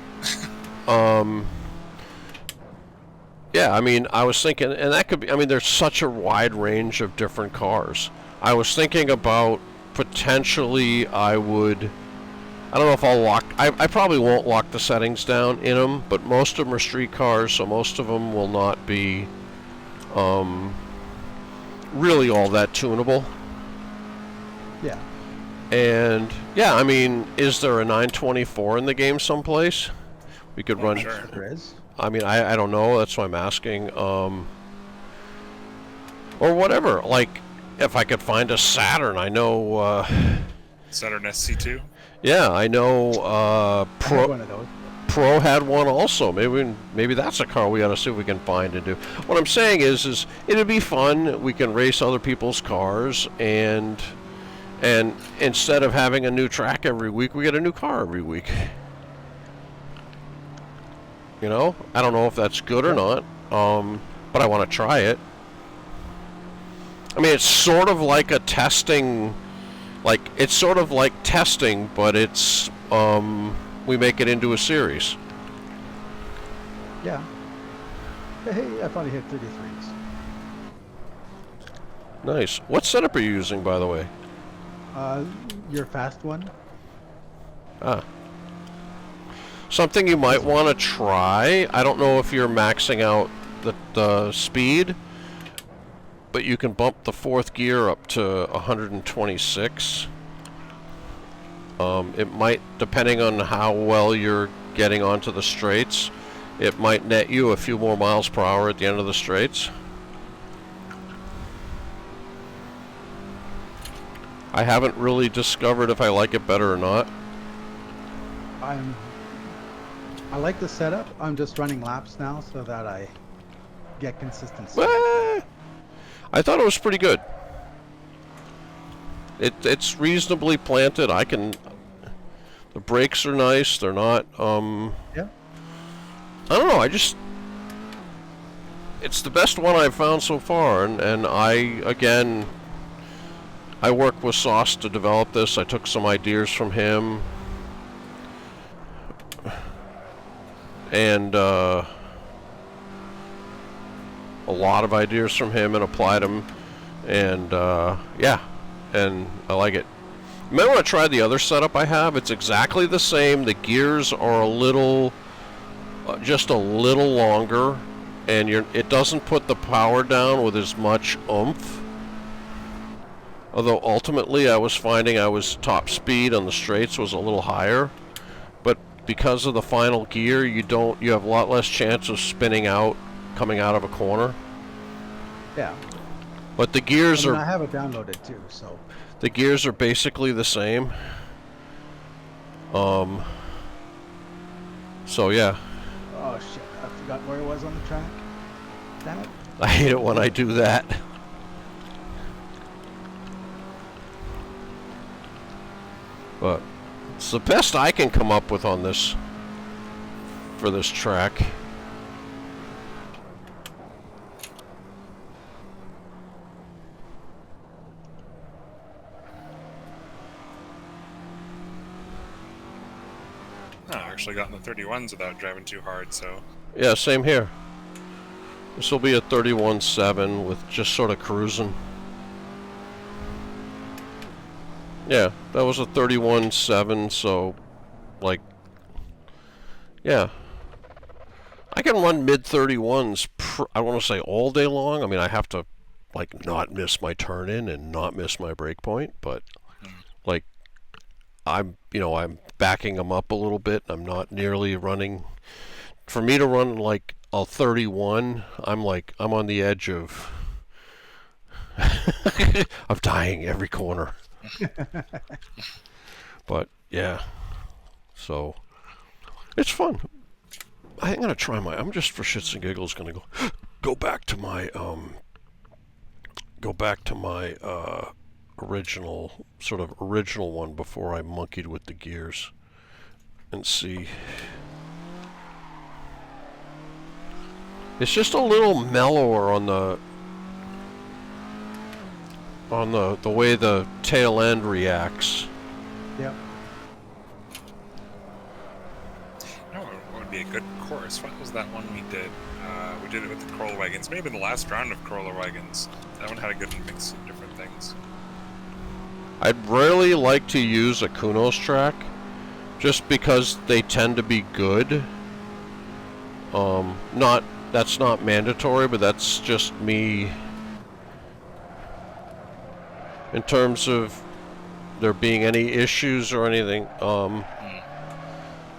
Speaker 1: Yeah, I mean, I was thinking, and that could be, I mean, there's such a wide range of different cars. I was thinking about potentially I don't know if I'll lock, I probably won't lock the settings down in them, but most of them are street cars, so most of them will not be really all that tunable.
Speaker 3: Yeah.
Speaker 1: And, yeah, I mean, is there a 924 in the game someplace? We could run...
Speaker 2: Sure.
Speaker 3: There is.
Speaker 1: I mean, I don't know. That's why I'm asking. Or whatever. Like, if I could find a Saturn, I know...
Speaker 2: Saturn SC2?
Speaker 1: yeah, I know
Speaker 3: I had one of those.
Speaker 1: Pro had one also. Maybe that's a car we ought to see if we can find and do. What I'm saying is it'd be fun. We can race other people's cars, and instead of having a new track every week, we get a new car every week. You know, I don't know if that's good or not, but I want to try it. I mean, it's sort of like a testing, it's sort of like testing, but it's, we make it into a series.
Speaker 3: Yeah. Hey, I finally hit 33s.
Speaker 1: Nice. What setup are you using, by the way?
Speaker 3: Your fast one?
Speaker 1: Ah. Something you might want to try. I don't know if you're maxing out the speed, but you can bump the fourth gear up to 126. It might, depending on how well you're getting onto the straights, it might net you a few more miles per hour at the end of the straights. I haven't really discovered if I like it better or not.
Speaker 3: I like the setup. I'm just running laps now so that I get consistency.
Speaker 1: I thought it was pretty good. It's reasonably planted. The brakes are nice. They're not.
Speaker 3: Yeah.
Speaker 1: I don't know. It's the best one I've found so far, and I worked with Sauce to develop this. I took some ideas from him, and a lot of ideas from him, and applied them, and yeah, and I like it. Remember when I tried the other setup I have? It's exactly the same. The gears are just a little longer, and it doesn't put the power down with as much oomph. Although ultimately I was finding top speed on the straights was a little higher, but because of the final gear, you have a lot less chance of spinning out coming out of a corner.
Speaker 3: Yeah.
Speaker 1: But the gears
Speaker 3: I have it downloaded too, so.
Speaker 1: The gears are basically the same. So yeah.
Speaker 3: Oh shit, I forgot where it was on the track. Damn it.
Speaker 1: I hate it when I do that. But it's the best I can come up with on this, for this track.
Speaker 2: I actually got in the 31s without driving too hard, so...
Speaker 1: Yeah, same here. This will be a 31.7 with just sort of cruising. Yeah, that was a 31.7, so, yeah. I can run mid-31s, I want to say all day long. I mean, I have to, not miss my turn-in and not miss my break point, but, I'm backing them up a little bit. I'm not nearly running. For me to run a 31, I'm on the edge of of dying every corner. But yeah, so it's fun. I'm gonna try I'm just for shits and giggles gonna go back to my original one before I monkeyed with the gears and see. It's just a little mellower on the way the tail end reacts.
Speaker 3: Yeah.
Speaker 2: You know what would be a good course? What was that one we did? We did it with the Corolla wagons. Maybe the last round of Corolla wagons. That one had a good mix of different things.
Speaker 1: I'd rarely like to use a Kunos track, just because they tend to be good. That's not mandatory, but that's just me. In terms of there being any issues or anything,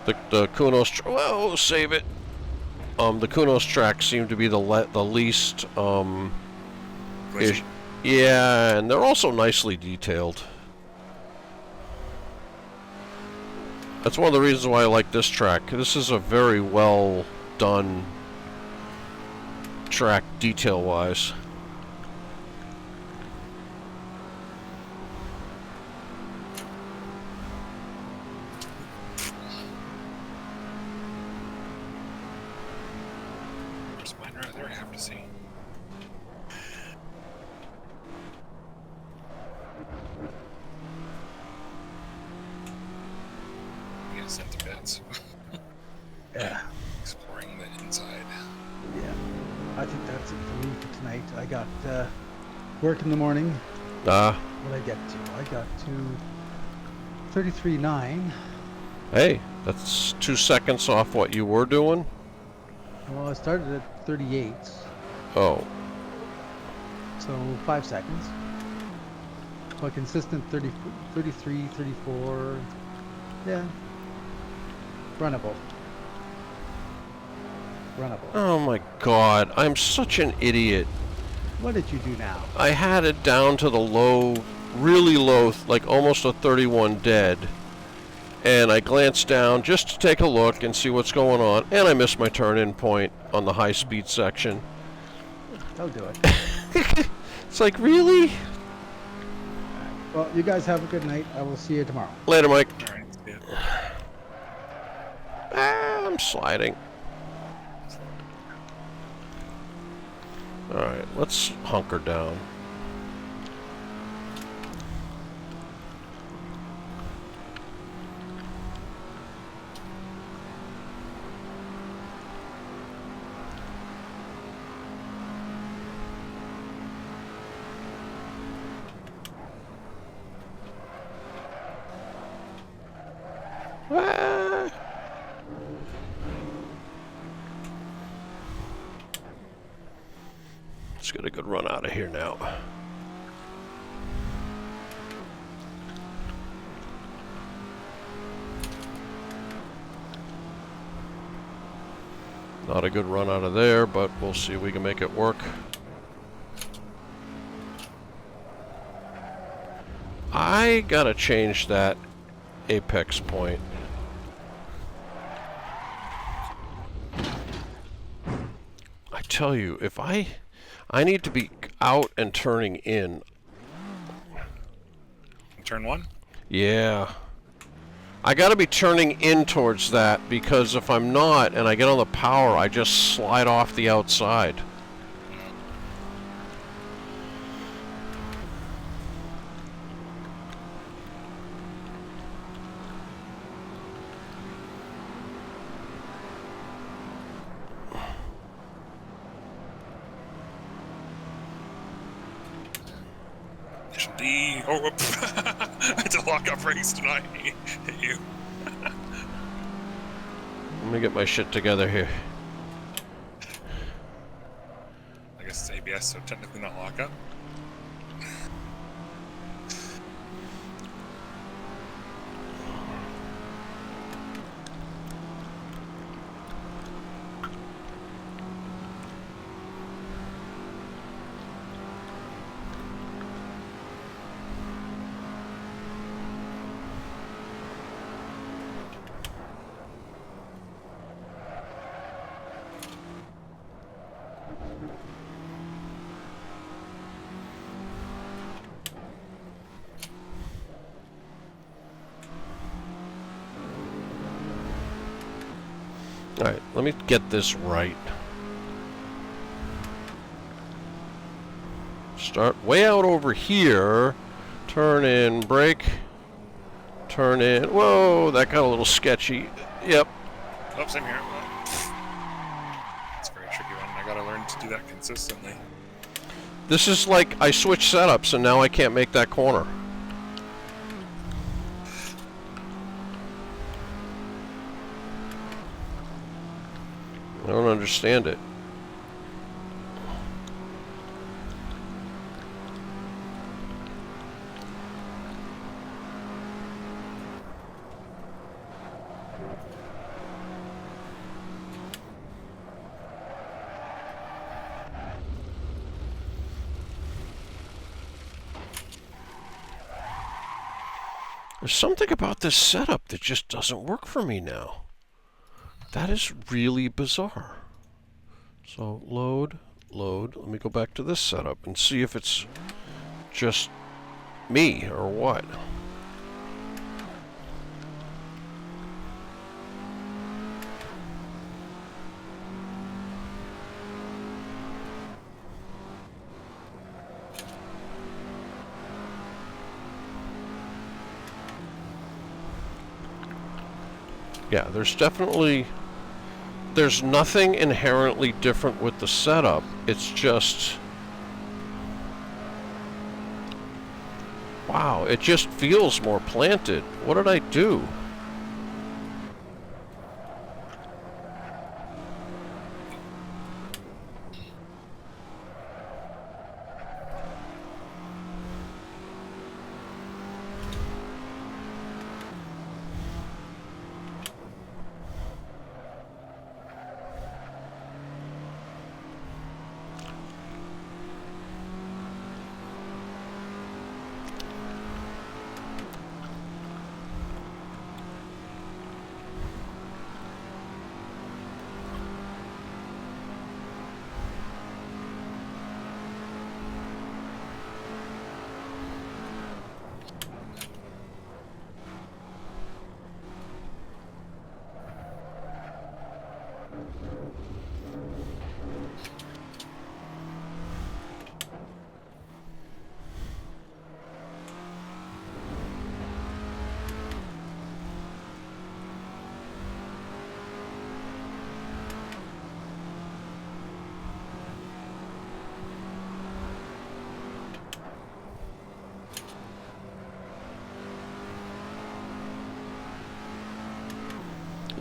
Speaker 1: the Kunos. Whoa, save it. The Kunos tracks seem to be the least. Yeah, and they're also nicely detailed. That's one of the reasons why I like this track. This is a very well done track detail-wise.
Speaker 2: Alright, there we have to see. Get sent to beds.
Speaker 3: Yeah.
Speaker 2: Exploring the inside.
Speaker 3: Yeah. I think that's it for me for tonight. I got work in the morning. What did I get to? I got to 33.9.
Speaker 1: Hey, that's 2 seconds off what you were doing.
Speaker 3: Well, I started at 38,
Speaker 1: Oh,
Speaker 3: so 5 seconds. But consistent 30, 33, 34. Yeah. Runnable. Runnable.
Speaker 1: oh my God! I'm such an idiot.
Speaker 3: What did you do now?
Speaker 1: I had it down to the low, really low, like almost a 31 dead. And I glanced down just to take a look and see what's going on, and I missed my turn-in point on the high-speed section.
Speaker 3: I'll do it.
Speaker 1: It's like, really?
Speaker 3: Well, you guys have a good night. I will see you tomorrow.
Speaker 1: Later, Mike.
Speaker 2: Alright, yeah.
Speaker 1: I'm sliding. Alright, let's hunker down. Ah. Let's get a good run out of here now. Not a good run out of there, but we'll see if we can make it work. I gotta change that apex point. I tell you, if I need to be out and turning in.
Speaker 2: Turn 1?
Speaker 1: Yeah. I gotta be turning in towards that, because if I'm not and I get on the power, I just slide off the outside.
Speaker 2: Initial D. Oh, whoop. I had to lock up brakes to not hit you.
Speaker 1: Let me get my shit together here.
Speaker 2: I guess it's ABS, so technically not lock up.
Speaker 1: Alright, let me get this right. Start way out over here. Turn in, brake. Turn in. Whoa, that got a little sketchy. Yep.
Speaker 2: Oh, same here. It's a very tricky one. I gotta learn to do that consistently.
Speaker 1: This is like I switched setups and now I can't make that corner. I don't understand it. There's something about this setup that just doesn't work for me now. That is really bizarre. So load. Let me go back to this setup and see if it's just me or what. Yeah, there's nothing inherently different with the setup. It's just, wow, it just feels more planted. What did I do?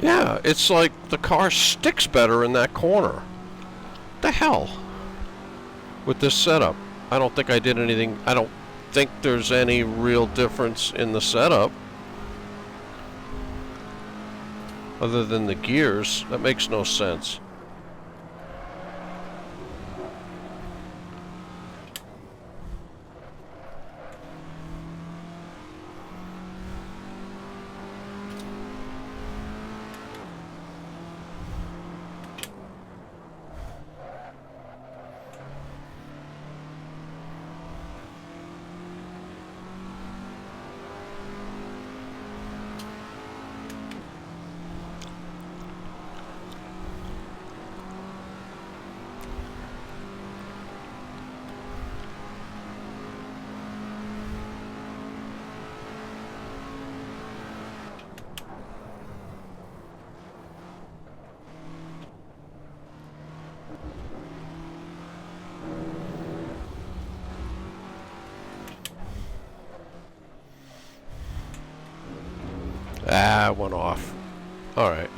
Speaker 1: Yeah, it's like the car sticks better in that corner. The hell? With this setup. I don't think I did anything. I don't think there's any real difference in the setup. Other than the gears. That makes no sense. Ah, went off. Alright.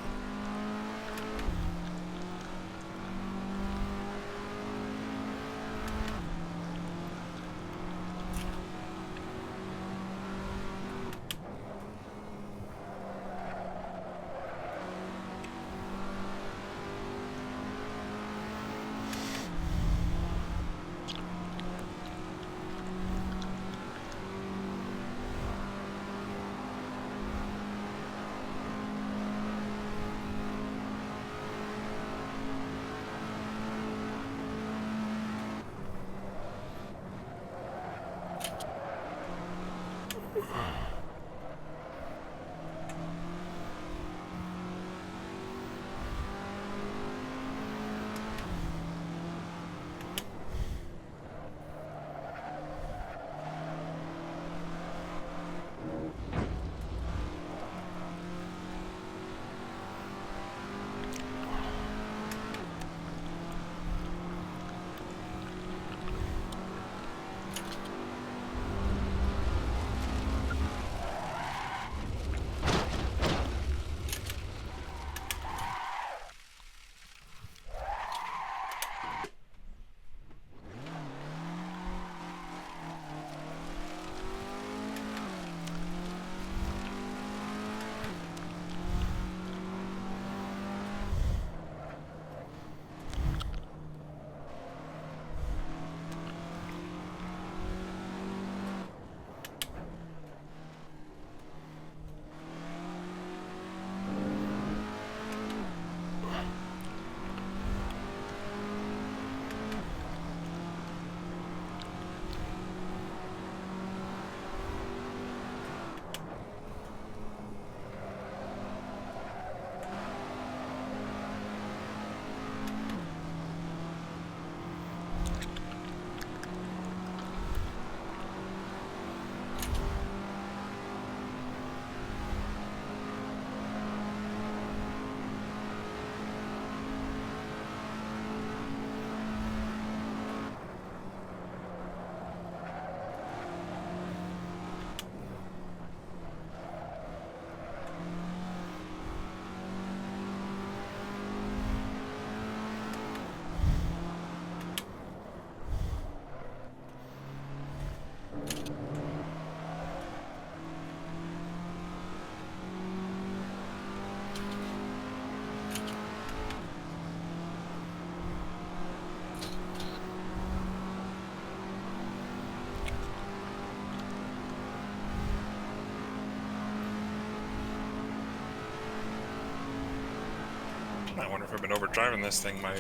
Speaker 2: I wonder if I've been overdriving this thing. My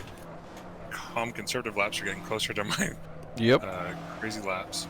Speaker 2: calm conservative laps are getting closer to my
Speaker 1: Yep.
Speaker 2: crazy laps.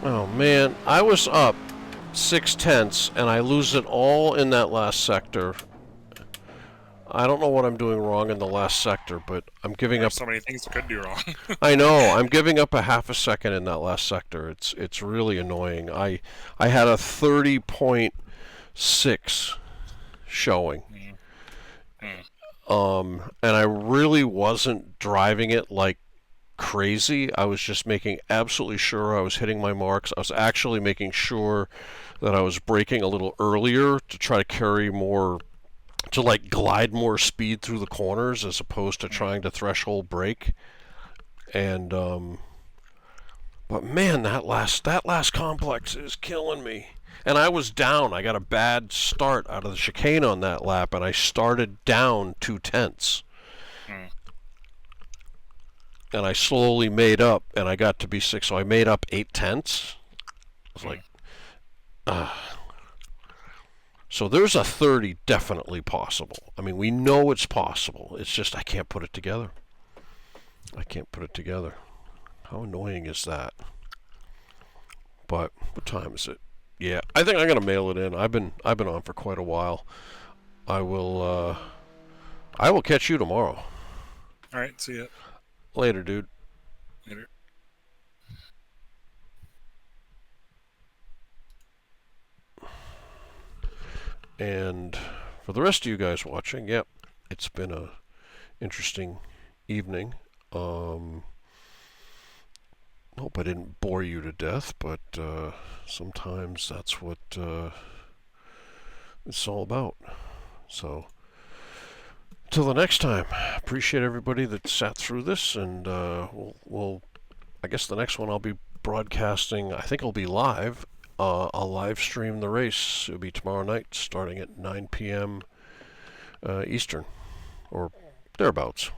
Speaker 1: Oh man, I was up 6/10 and I lose it all in that last sector. I don't know what I'm doing wrong in the last sector, but I'm giving up.
Speaker 2: There's so many things I could do wrong.
Speaker 1: I know, I'm giving up a half a second in that last sector. It's really annoying. I had a 30.6 showing. And I really wasn't driving it like crazy. I was just making absolutely sure I was hitting my marks. I was actually making sure that I was braking a little earlier to try to carry more, to like glide more speed through the corners as opposed to trying to threshold brake. And but man, that last complex is killing me. And I was down. I got a bad start out of the chicane on that lap, and I started down 2/10. And I slowly made up, and I got to be 6, so I made up 8/10. I was like, So there's a 30 definitely possible. I mean, we know it's possible. It's just I can't put it together. I can't put it together. How annoying is that? But what time is it? Yeah, I think I'm gonna mail it in. I've been on for quite a while. I will catch you tomorrow.
Speaker 2: All right, see ya.
Speaker 1: Later, dude.
Speaker 2: Later.
Speaker 1: And for the rest of you guys watching, yep, it's been a interesting evening. Hope I didn't bore you to death, but sometimes that's what it's all about. So, till the next time, appreciate everybody that sat through this, and we'll I guess the next one I'll be broadcasting, I think it'll be live. I'll live stream the race. It'll be tomorrow night starting at 9 p.m. Eastern, or thereabouts.